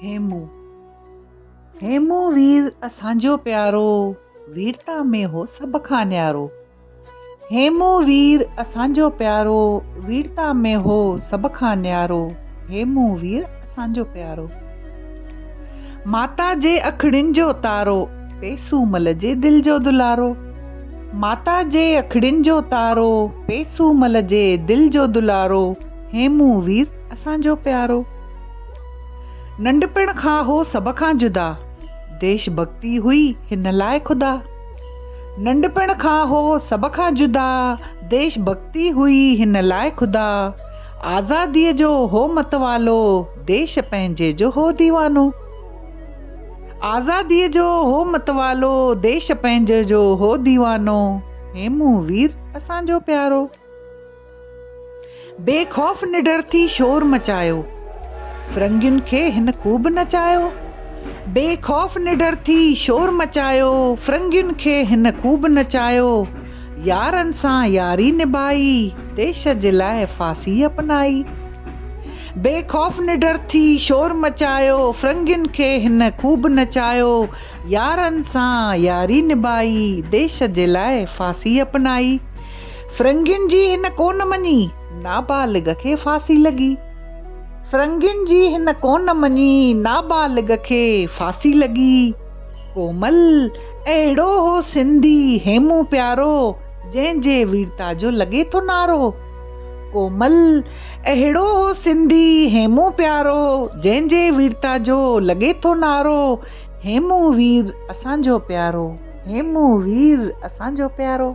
हेमू हेमू वीर असांजो प्यारो, वीरता में हो सब खां न्यारो। हेमू वीर असांजो प्यारो, वीरता में हो सब खां न्यारो। हेमू वीर असांजो प्यारो। माता जे अखड़ियुनि जो तारो, पेसूमल जे दिल जो दुलारो। माता जे अखड़ियुनि जो तारो, पेसूमल जे दिल जो दुलारो। हेमू वीर असांजो प्यारो। नंढपिण खां हो सब खां जुदा, देश भक्ति हुई हिन लाइ खुदा। नंढपिण खां हो सब खां जुदा, देश भक्ति हुई हिन लाइ खुदा। आज़ादीअ जो हो मतवालो, देश पंहिंजे जो हो दीवानो। आज़ादीअ जो हो मतवालो, देश पंहिंजे जो हो दीवानो। हेमू वीर असांजो प्यारो। बेखौफ़ निडर थी शोर मचायो, फिरंगियुनि खे हिन खूब नचायो। बेखौफ़ निडर थी शोर मचायो, फिरंगियुनि खे हिन खूब नचायो। यारनि सां यारी निभाई, देश जे लाइ फांसी अपनाई। बेखौफ़ निडर थी शोर मचायो, फिरंगियुनि खे हिन खूब नचायो। यारनि सां यारी निभाई, देश जे लाइ फांसी अपनाई। फिरंगियुनि जी हिन कोन मञी, नाबालिग खे फांसी लॻी। फिरंगियुनि जी हिन कोन मञी, नाबालिग खे फांसी लॻी। कोमल अहिड़ो हो सिंधी हेमू प्यारो, जंहिंजे वीरता जो लॻे थो नारो। कोमल अहिड़ो हो सिंधी हेमू प्यारो, जंहिंजे वीरता जो लॻे थो नारो। हेमू वीर असांजो प्यारो, हेमू वीर असांजो प्यारो।